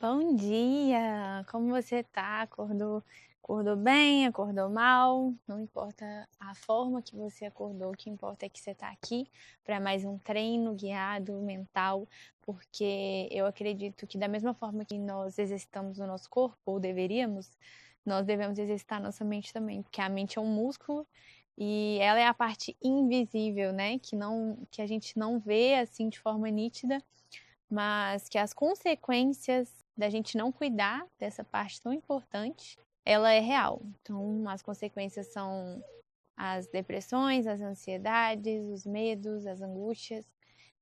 Bom dia! Como você tá? Acordou bem? Acordou mal? Não importa a forma que você acordou, o que importa é que você tá aqui para mais um treino guiado mental, porque eu acredito que da mesma forma que nós exercitamos o nosso corpo, ou deveríamos, nós devemos exercitar nossa mente também, porque a mente é um músculo e ela é a parte invisível, né? Que a gente não vê assim de forma nítida, mas que as consequências da gente não cuidar dessa parte tão importante, ela é real. Então, as consequências são as depressões, as ansiedades, os medos, as angústias.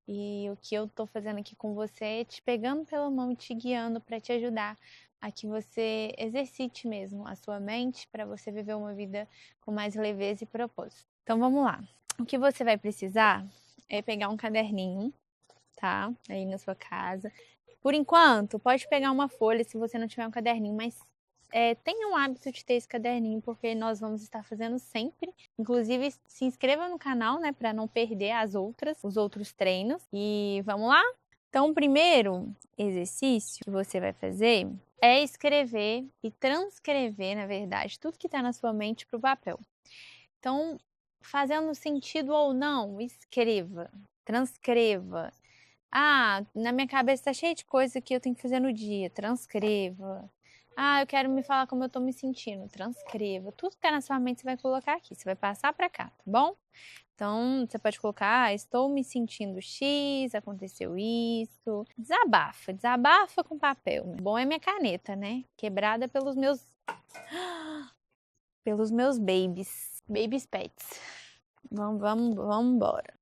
E o que eu tô fazendo aqui com você é te pegando pela mão e te guiando para te ajudar a que você exercite mesmo a sua mente para você viver uma vida com mais leveza e propósito. Então vamos lá. O que você vai precisar é pegar um caderninho, tá? Aí na sua casa. Por enquanto, pode pegar uma folha se você não tiver um caderninho, mas tenha o hábito de ter esse caderninho, porque nós vamos estar fazendo sempre. Inclusive, se inscreva no canal, né, para não perder os outros treinos. E vamos lá? Então, o primeiro exercício que você vai fazer é escrever e transcrever, na verdade, tudo que está na sua mente para o papel. Então, fazendo sentido ou não, escreva, transcreva. Ah, na minha cabeça tá cheia de coisa que eu tenho que fazer no dia. Transcreva. Ah, eu quero me falar como eu tô me sentindo. Transcreva. Tudo que tá na sua mente você vai colocar aqui. Você vai passar pra cá, tá bom? Então, você pode colocar, estou me sentindo X, aconteceu isso. Desabafa, desabafa com papel. Bom é minha caneta, né? Quebrada pelos meus babies pets. Vamos embora.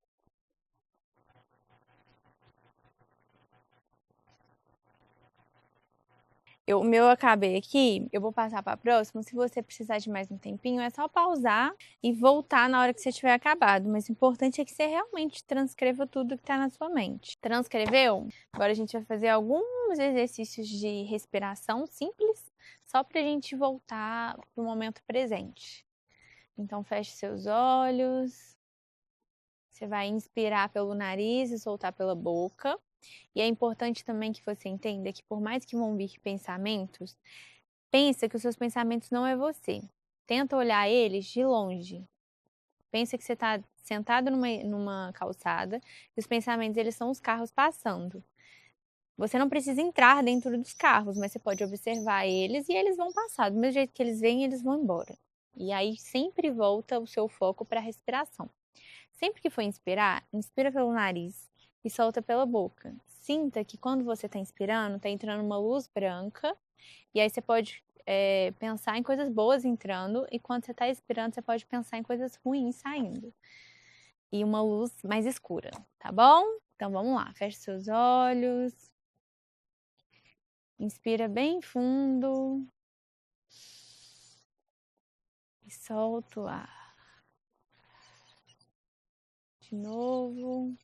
O meu eu acabei aqui, eu vou passar para a próxima. Se você precisar de mais um tempinho, é só pausar e voltar na hora que você tiver acabado. Mas o importante é que você realmente transcreva tudo que está na sua mente. Transcreveu? Agora a gente vai fazer alguns exercícios de respiração simples, só para a gente voltar para o momento presente. Então, feche seus olhos. Você vai inspirar pelo nariz e soltar pela boca. E é importante também que você entenda que por mais que vão vir pensamentos, pensa que os seus pensamentos não é você. Tenta olhar eles de longe. Pensa que você está sentado numa calçada e os pensamentos eles são os carros passando. Você não precisa entrar dentro dos carros, mas você pode observar eles e eles vão passar. Do mesmo jeito que eles vêm, eles vão embora. E aí sempre volta o seu foco para a respiração. Sempre que for inspirar, inspira pelo nariz e solta pela boca. Sinta que quando você está inspirando, está entrando uma luz branca, e aí você pode pensar em coisas boas entrando, e quando você está expirando, você pode pensar em coisas ruins saindo. E uma luz mais escura, tá bom? Então vamos lá, feche seus olhos. Inspira bem fundo. E solta o ar. De novo.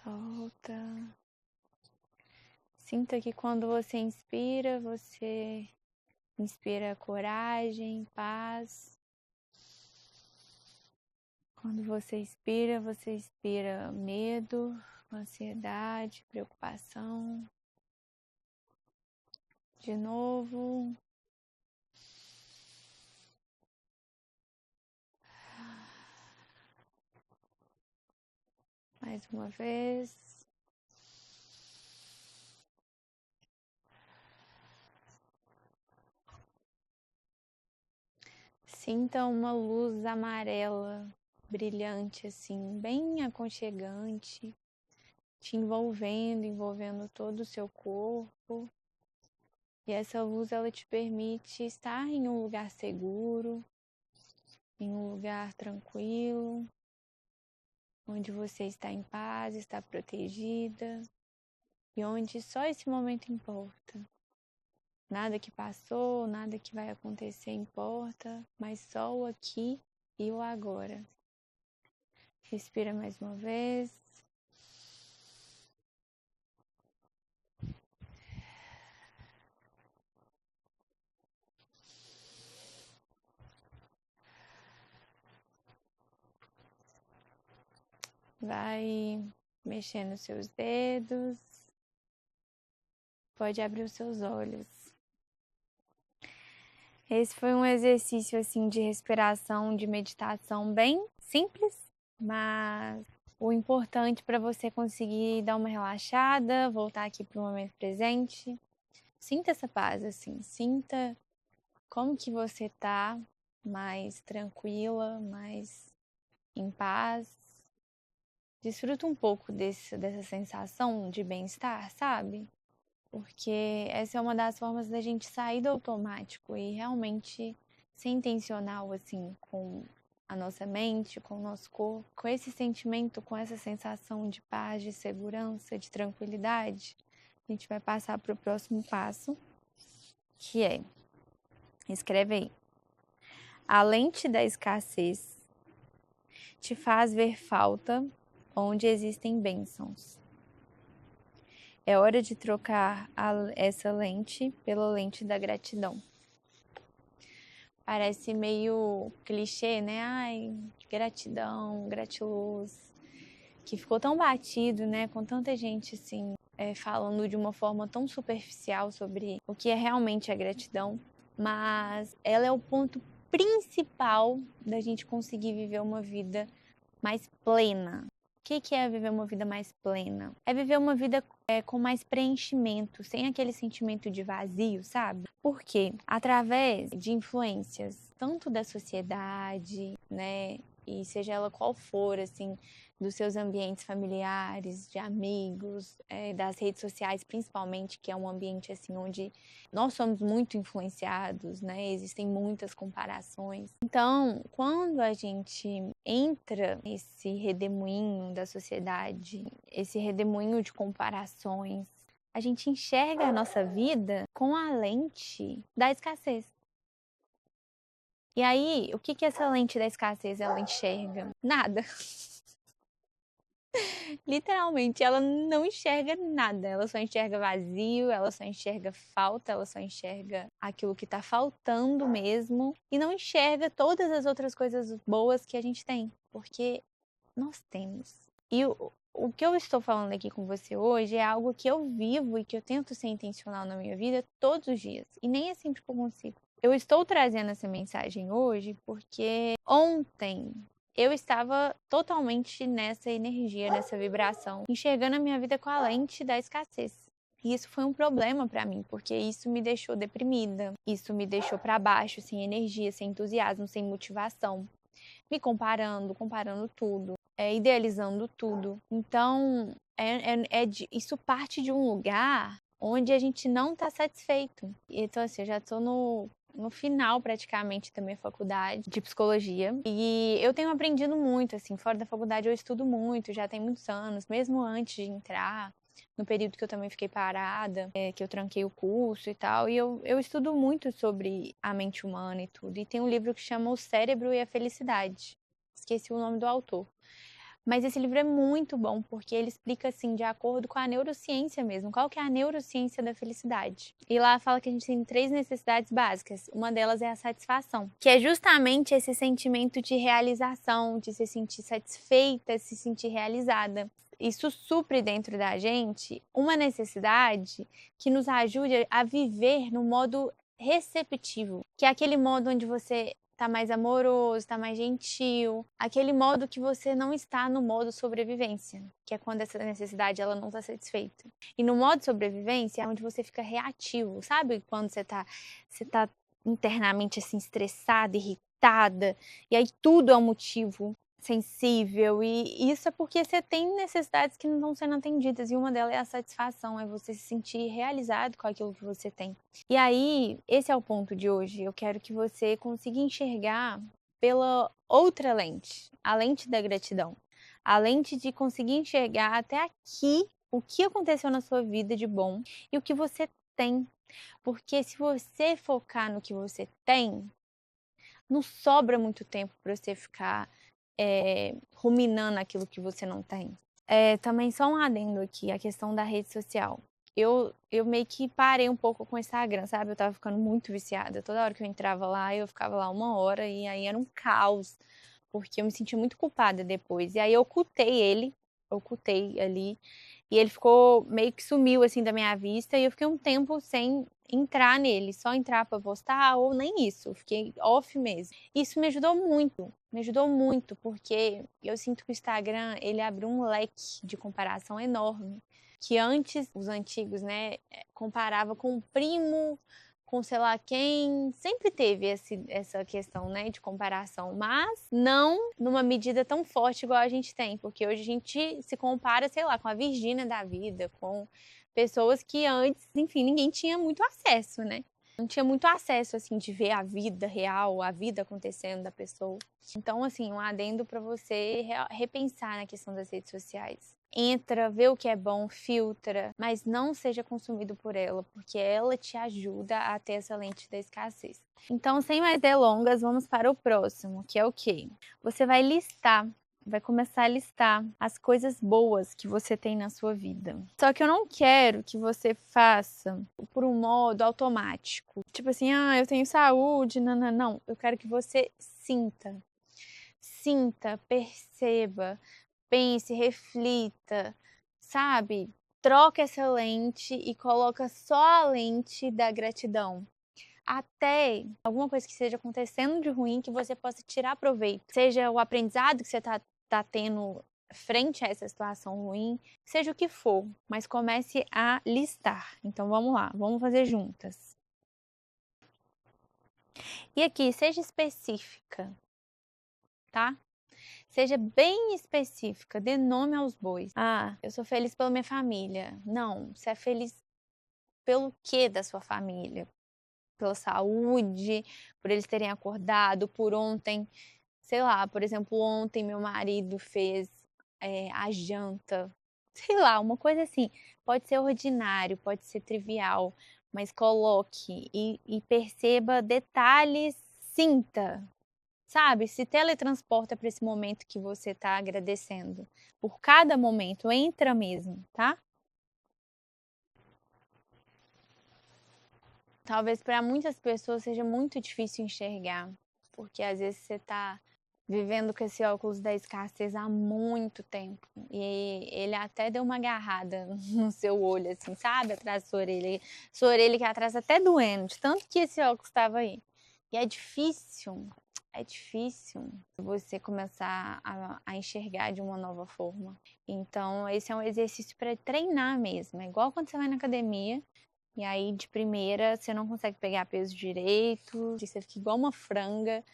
Solta. Sinta que quando você inspira coragem, paz. Quando você expira medo, ansiedade, preocupação. De novo. Mais uma vez. Sinta uma luz amarela, brilhante assim, bem aconchegante, te envolvendo todo o seu corpo. E essa luz ela te permite estar em um lugar seguro, em um lugar tranquilo, onde você está em paz, está protegida e onde só esse momento importa. Nada que passou, nada que vai acontecer importa, mas só o aqui e o agora. Respira mais uma vez. Vai mexendo os seus dedos. Pode abrir os seus olhos. Esse foi um exercício assim de respiração, de meditação bem simples, mas o importante para você conseguir dar uma relaxada, voltar aqui para o momento presente. Sinta essa paz, assim, sinta como que você tá mais tranquila, mais em paz. Desfruta um pouco dessa sensação de bem-estar, sabe? Porque essa é uma das formas da gente sair do automático e realmente ser intencional, assim, com a nossa mente, com o nosso corpo, com esse sentimento, com essa sensação de paz, de segurança, de tranquilidade. A gente vai passar para o próximo passo, que é, escreve aí, a lente da escassez te faz ver falta onde existem bênçãos. É hora de trocar essa lente pela lente da gratidão. Parece meio clichê, né? Ai, gratidão, gratiluz. Que ficou tão batido, né? Com tanta gente, assim, falando de uma forma tão superficial sobre o que é realmente a gratidão. Mas ela é o ponto principal da gente conseguir viver uma vida mais plena. O que é viver uma vida mais plena? É viver uma vida com mais preenchimento, sem aquele sentimento de vazio, sabe? Porque através de influências tanto da sociedade, né, e seja ela qual for, assim, dos seus ambientes familiares, de amigos, das redes sociais principalmente, que é um ambiente assim onde nós somos muito influenciados, né? Existem muitas comparações. Então, quando a gente entra nesse redemoinho da sociedade, esse redemoinho de comparações, a gente enxerga a nossa vida com a lente da escassez. E aí, o que essa lente da escassez ela enxerga? Nada. Literalmente, ela não enxerga nada. Ela só enxerga vazio, ela só enxerga falta, ela só enxerga aquilo que tá faltando mesmo. E não enxerga todas as outras coisas boas que a gente tem. Porque nós temos. E o que eu estou falando aqui com você hoje é algo que eu vivo e que eu tento ser intencional na minha vida todos os dias. E nem é sempre que eu consigo. Eu estou trazendo essa mensagem hoje porque ontem eu estava totalmente nessa energia, nessa vibração, enxergando a minha vida com a lente da escassez. E isso foi um problema para mim, porque isso me deixou deprimida, isso me deixou para baixo, sem energia, sem entusiasmo, sem motivação, me comparando tudo, idealizando tudo. Então, isso parte de um lugar onde a gente não está satisfeito. Então, assim, eu já estou no final praticamente da minha faculdade de psicologia e eu tenho aprendido muito, assim, fora da faculdade eu estudo muito, já tem muitos anos, mesmo antes de entrar, no período que eu também fiquei parada, que eu tranquei o curso e tal, e eu estudo muito sobre a mente humana e tudo, e tem um livro que chama O Cérebro e a Felicidade, esqueci o nome do autor. Mas esse livro é muito bom, porque ele explica, assim, de acordo com a neurociência mesmo, qual que é a neurociência da felicidade. E lá fala que a gente tem 3 necessidades básicas. Uma delas é a satisfação, que é justamente esse sentimento de realização, de se sentir satisfeita, se sentir realizada. Isso supre dentro da gente uma necessidade que nos ajude a viver no modo receptivo, que é aquele modo onde você tá mais amoroso, tá mais gentil, aquele modo que você não está no modo sobrevivência, que é quando essa necessidade ela não está satisfeita. E no modo sobrevivência é onde você fica reativo, sabe? Quando você tá internamente assim estressada, irritada, e aí tudo é um motivo sensível, e isso é porque você tem necessidades que não estão sendo atendidas, e uma delas é a satisfação, é você se sentir realizado com aquilo que você tem. E aí, esse é o ponto de hoje, eu quero que você consiga enxergar pela outra lente, a lente da gratidão, a lente de conseguir enxergar até aqui o que aconteceu na sua vida de bom e o que você tem, porque se você focar no que você tem, não sobra muito tempo para você ficar ruminando aquilo que você não tem. Também só um adendo aqui, a questão da rede social. Eu meio que parei um pouco com o Instagram, sabe? Eu tava ficando muito viciada. Toda hora que eu entrava lá, eu ficava lá 1 hora e aí era um caos. porque eu me senti muito culpada depois. E aí eu ocultei ali, e ele ficou, meio que sumiu, assim, da minha vista, e eu fiquei um tempo sem entrar nele, só entrar pra postar, ou nem isso, fiquei off mesmo. Isso me ajudou muito, porque eu sinto que o Instagram, ele abriu um leque de comparação enorme, que antes, os antigos, né, comparava com o primo, com sei lá quem, sempre teve essa questão, né, de comparação, mas não numa medida tão forte igual a gente tem, porque hoje a gente se compara, sei lá, com a Virgínia da vida, com pessoas que antes, enfim, ninguém tinha muito acesso, né? Não tinha muito acesso, assim, de ver a vida real, a vida acontecendo da pessoa. Então, assim, um adendo para você repensar na questão das redes sociais. Entra, vê o que é bom, filtra, mas não seja consumido por ela, porque ela te ajuda a ter essa lente da escassez. Então, sem mais delongas, vamos para o próximo, que é o quê? Você vai começar a listar as coisas boas que você tem na sua vida. Só que eu não quero que você faça por um modo automático. Tipo assim, eu tenho saúde, não, não, não. Eu quero que você sinta. Sinta, perceba, pense, reflita, sabe? Troca essa lente e coloca só a lente da gratidão. Até alguma coisa que esteja acontecendo de ruim que você possa tirar proveito. Seja o aprendizado que você tá tendo frente a essa situação ruim, seja o que for, mas comece a listar. Então vamos lá, vamos fazer juntas. E aqui, seja específica, tá? Seja bem específica, dê nome aos bois. Eu sou feliz pela minha família. Não, você é feliz pelo quê da sua família? Pela saúde, por eles terem acordado, por ontem, sei lá, por exemplo, ontem meu marido fez a janta, sei lá, uma coisa assim. Pode ser ordinário, pode ser trivial, mas coloque e perceba detalhes, sinta, sabe? Se teletransporta para esse momento que você está agradecendo. Por cada momento, entra mesmo, tá? Talvez para muitas pessoas seja muito difícil enxergar, porque às vezes você está vivendo com esse óculos da escassez há muito tempo. E ele até deu uma agarrada no seu olho, assim, sabe? Atrás da sua orelha. Sua orelha que atrás até doendo, de tanto que esse óculos estava aí. E é difícil você começar a enxergar de uma nova forma. Então, esse é um exercício para treinar mesmo. É igual quando você vai na academia. E aí, de primeira, você não consegue pegar peso direito, você fica igual uma franga.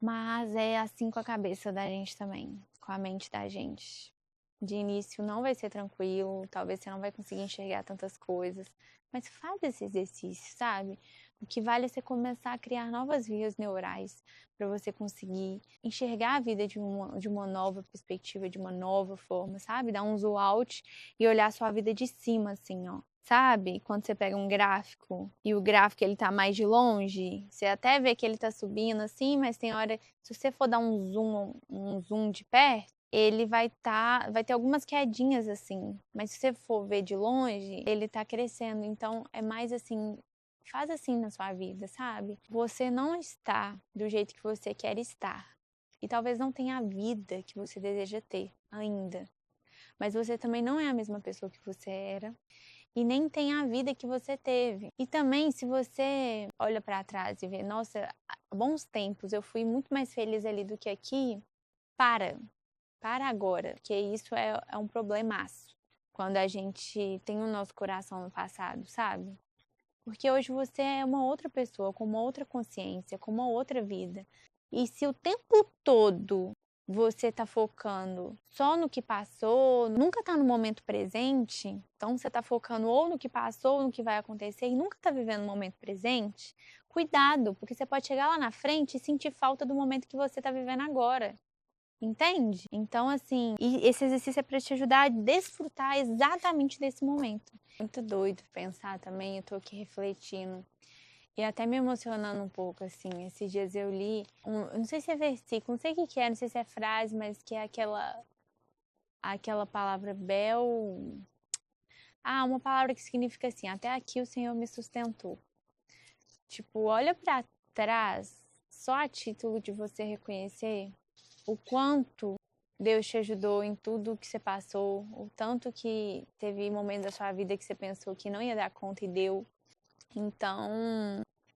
Mas é assim com a cabeça da gente também, com a mente da gente. De início não vai ser tranquilo, talvez você não vai conseguir enxergar tantas coisas, mas faz esse exercício, sabe? O que vale é você começar a criar novas vias neurais para você conseguir enxergar a vida de uma nova perspectiva, de uma nova forma, sabe? Dar um zoom out e olhar a sua vida de cima, assim, ó. Sabe? Quando você pega um gráfico e o gráfico ele tá mais de longe, você até vê que ele tá subindo assim, mas tem hora, se você for dar um zoom de perto, ele vai ter algumas quedinhas assim, mas se você for ver de longe, ele tá crescendo. Então é mais assim, faz assim na sua vida, sabe? Você não está do jeito que você quer estar. E talvez não tenha a vida que você deseja ter ainda. Mas você também não é a mesma pessoa que você era e nem tem a vida que você teve. E também, se você olha para trás e vê, nossa, bons tempos, eu fui muito mais feliz ali do que aqui, para agora, porque isso é um problemaço. Quando a gente tem o nosso coração no passado, sabe? Porque hoje você é uma outra pessoa, com uma outra consciência, com uma outra vida. E se o tempo todo você tá focando só no que passou, nunca tá no momento presente, então você tá focando ou no que passou, ou no que vai acontecer e nunca tá vivendo o momento presente, cuidado, porque você pode chegar lá na frente e sentir falta do momento que você tá vivendo agora. Entende? Então, assim, e esse exercício é para te ajudar a desfrutar exatamente desse momento. Muito doido pensar também, eu tô aqui refletindo e até me emocionando um pouco, assim. Esses dias eu li, não sei se é versículo, não sei o que é, não sei se é frase, mas que é aquela palavra uma palavra que significa assim, até aqui o Senhor me sustentou. Tipo, olha para trás, só a título de você reconhecer o quanto Deus te ajudou em tudo que você passou, o tanto que teve momentos da sua vida que você pensou que não ia dar conta e deu. Então,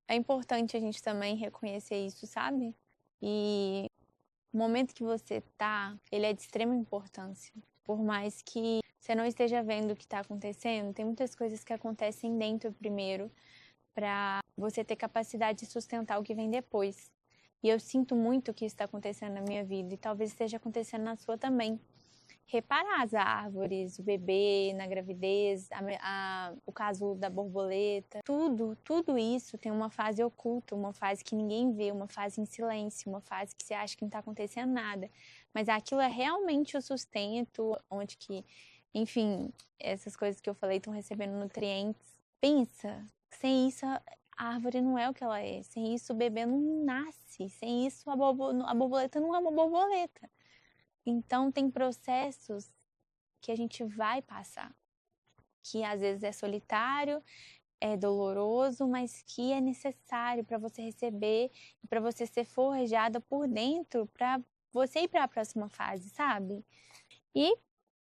é importante a gente também reconhecer isso, sabe? E o momento que você tá, ele é de extrema importância. Por mais que você não esteja vendo o que está acontecendo, tem muitas coisas que acontecem dentro primeiro para você ter capacidade de sustentar o que vem depois. E eu sinto muito que isso está acontecendo na minha vida e talvez esteja acontecendo na sua também. Reparar as árvores, o bebê na gravidez, o casulo da borboleta, tudo isso tem uma fase oculta, uma fase que ninguém vê, uma fase em silêncio, uma fase que você acha que não está acontecendo nada. Mas aquilo é realmente o sustento, onde que, enfim, essas coisas que eu falei estão recebendo nutrientes. Pensa, sem isso a árvore não é o que ela é, sem isso o bebê não nasce, sem isso a borboleta não é uma borboleta. Então, tem processos que a gente vai passar, que às vezes é solitário, é doloroso, mas que é necessário para você receber e para você ser forjada por dentro para você ir para a próxima fase, sabe? E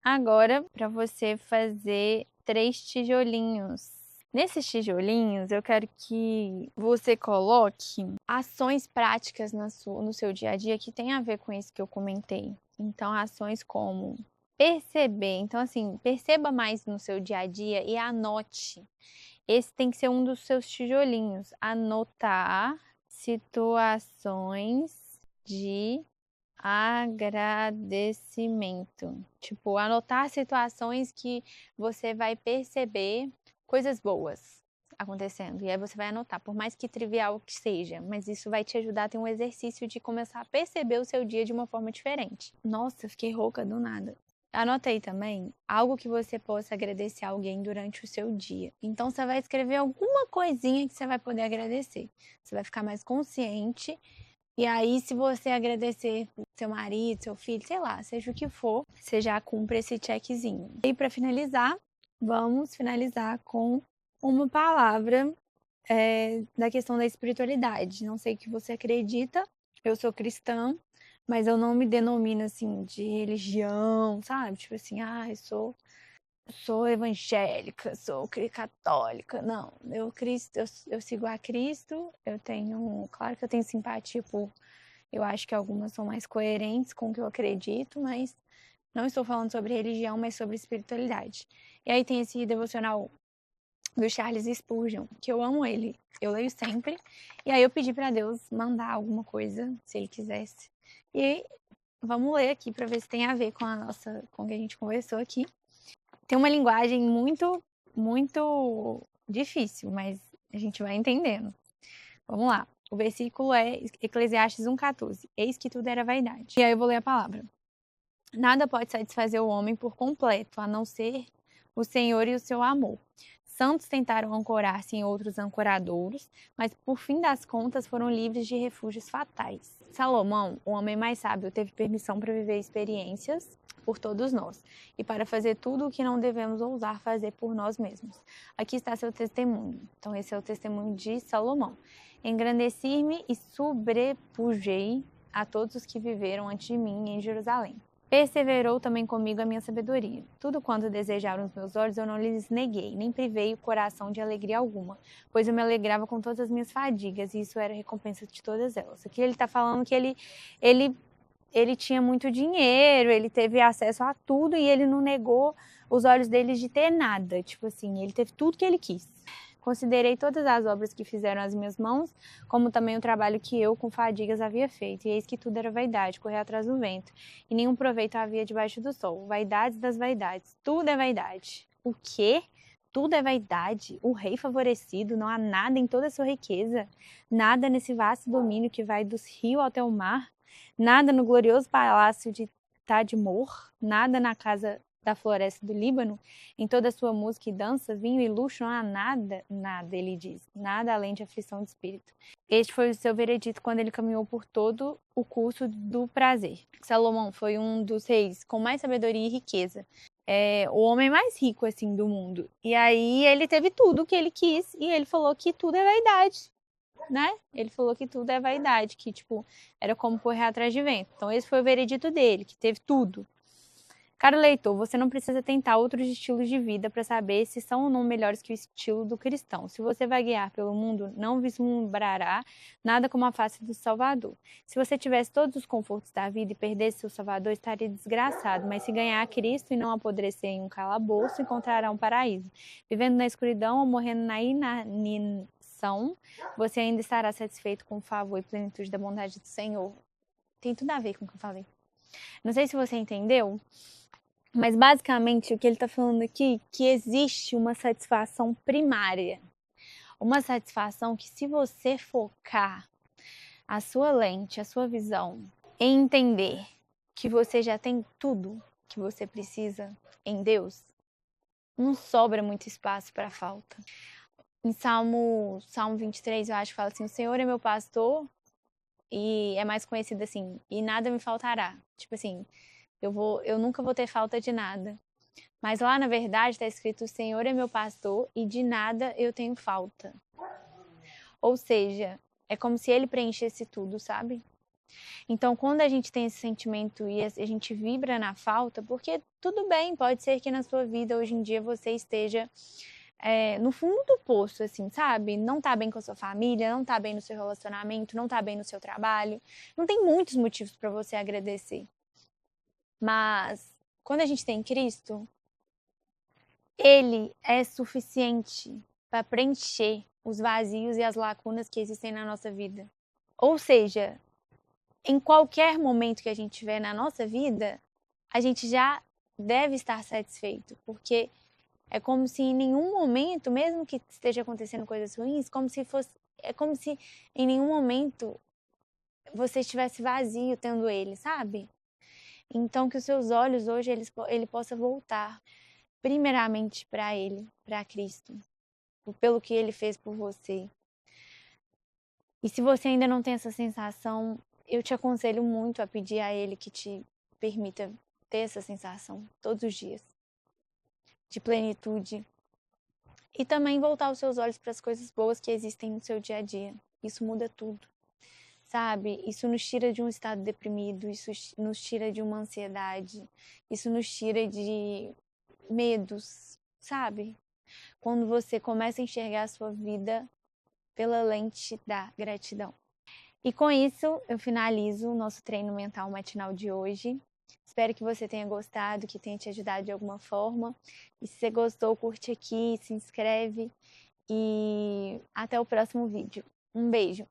agora, para você fazer 3 tijolinhos. Nesses tijolinhos, eu quero que você coloque ações práticas no seu dia a dia que tem a ver com isso que eu comentei. Então, ações como perceber. Então, assim, perceba mais no seu dia a dia e anote. Esse tem que ser um dos seus tijolinhos. Anotar situações de agradecimento. Tipo, anotar situações que você vai perceber coisas boas acontecendo. E aí você vai anotar, por mais que trivial que seja, mas isso vai te ajudar a ter um exercício de começar a perceber o seu dia de uma forma diferente. Nossa, fiquei rouca do nada. Anotei também algo que você possa agradecer a alguém durante o seu dia. Então você vai escrever alguma coisinha que você vai poder agradecer. Você vai ficar mais consciente. E aí, se você agradecer seu marido, seu filho, sei lá, seja o que for, você já cumpre esse checkzinho. E para finalizar, vamos finalizar com uma palavra da questão da espiritualidade. Não sei o que você acredita, eu sou cristã, mas eu não me denomino assim de religião, sabe? Tipo assim, eu sou evangélica, sou católica. Não, eu sigo a Cristo, claro que eu tenho simpatia eu acho que algumas são mais coerentes com o que eu acredito, mas não estou falando sobre religião, mas sobre espiritualidade. E aí tem esse devocional do Charles Spurgeon, que eu amo ele, eu leio sempre, e aí eu pedi para Deus mandar alguma coisa, se ele quisesse. E vamos ler aqui para ver se tem a ver com com o que a gente conversou aqui. Tem uma linguagem muito, muito difícil, mas a gente vai entendendo. Vamos lá. O versículo é Eclesiastes 1,14. Eis que tudo era vaidade. E aí eu vou ler a palavra. Nada pode satisfazer o homem por completo, a não ser o Senhor e o seu amor. Santos tentaram ancorar-se em outros ancoradouros, mas por fim das contas foram livres de refúgios fatais. Salomão, o homem mais sábio, teve permissão para viver experiências por todos nós e para fazer tudo o que não devemos ousar fazer por nós mesmos. Aqui está seu testemunho. Então esse é o testemunho de Salomão. Engrandeci-me e sobrepujei a todos os que viveram antes de mim em Jerusalém. Perseverou também comigo a minha sabedoria. Tudo quanto desejaram os meus olhos eu não lhes neguei, nem privei o coração de alegria alguma, pois eu me alegrava com todas as minhas fadigas, e isso era a recompensa de todas elas. Aqui ele está falando que ele tinha muito dinheiro, ele teve acesso a tudo e ele não negou os olhos dele de ter nada. Tipo assim, ele teve tudo que ele quis. Considerei todas as obras que fizeram as minhas mãos, como também o trabalho que eu, com fadigas, havia feito. E eis que tudo era vaidade, correr atrás do vento. E nenhum proveito havia debaixo do sol. Vaidades das vaidades. Tudo é vaidade. O quê? Tudo é vaidade. O rei favorecido, não há nada em toda a sua riqueza. Nada nesse vasto domínio que vai dos rios até o mar. Nada no glorioso palácio de Tadmor. Nada na casa da floresta do Líbano, em toda a sua música e dança, vinho e luxo, não há nada, ele diz, nada além de aflição de espírito. Este foi o seu veredito quando ele caminhou por todo o curso do prazer. Salomão foi um dos reis com mais sabedoria e riqueza, o homem mais rico assim do mundo. E aí ele teve tudo o que ele quis e ele falou que tudo é vaidade. né? Ele falou que tudo é vaidade, que, tipo, era como correr atrás de vento. Então, esse foi o veredito dele, que teve tudo. Caro leitor, você não precisa tentar outros estilos de vida para saber se são ou não melhores que o estilo do cristão. Se você vai guiar pelo mundo, não vislumbrará nada como a face do Salvador. Se você tivesse todos os confortos da vida e perdesse seu Salvador, estaria desgraçado. Mas se ganhar a Cristo e não apodrecer em um calabouço, encontrará um paraíso. Vivendo na escuridão ou morrendo na inanição, você ainda estará satisfeito com o favor e plenitude da bondade do Senhor. Tem tudo a ver com o que eu falei. Não sei se você entendeu, mas basicamente o que ele está falando aqui, que existe uma satisfação primária. Uma satisfação que, se você focar a sua lente, a sua visão, em entender que você já tem tudo que você precisa em Deus, não sobra muito espaço para falta. Em Salmo 23, eu acho que fala assim: o Senhor é meu pastor, e é mais conhecido assim, e nada me faltará. Tipo assim, eu nunca vou ter falta de nada. Mas lá, na verdade, está escrito: o Senhor é meu pastor e de nada eu tenho falta. Ou seja, é como se ele preenchesse tudo, sabe? Então, quando a gente tem esse sentimento e a gente vibra na falta, porque tudo bem, pode ser que na sua vida hoje em dia você esteja no fundo do poço, assim, sabe? Não tá bem com a sua família, não tá bem no seu relacionamento, não tá bem no seu trabalho. Não tem muitos motivos para você agradecer. Mas quando a gente tem Cristo, Ele é suficiente para preencher os vazios e as lacunas que existem na nossa vida. Ou seja, em qualquer momento que a gente tiver na nossa vida, a gente já deve estar satisfeito, porque é como se em nenhum momento, mesmo que esteja acontecendo coisas ruins, é como se em nenhum momento você estivesse vazio tendo Ele, sabe? Então, que os seus olhos hoje ele possa voltar primeiramente para Ele, para Cristo, pelo que Ele fez por você. E se você ainda não tem essa sensação, eu te aconselho muito a pedir a Ele que te permita ter essa sensação todos os dias de plenitude. E também voltar os seus olhos para as coisas boas que existem no seu dia a dia. Isso muda tudo, sabe? Isso nos tira de um estado deprimido, isso nos tira de uma ansiedade, isso nos tira de medos, sabe? Quando você começa a enxergar a sua vida pela lente da gratidão. E com isso, eu finalizo o nosso treino mental matinal de hoje. Espero que você tenha gostado, que tenha te ajudado de alguma forma. E se você gostou, curte aqui, se inscreve e até o próximo vídeo. Um beijo!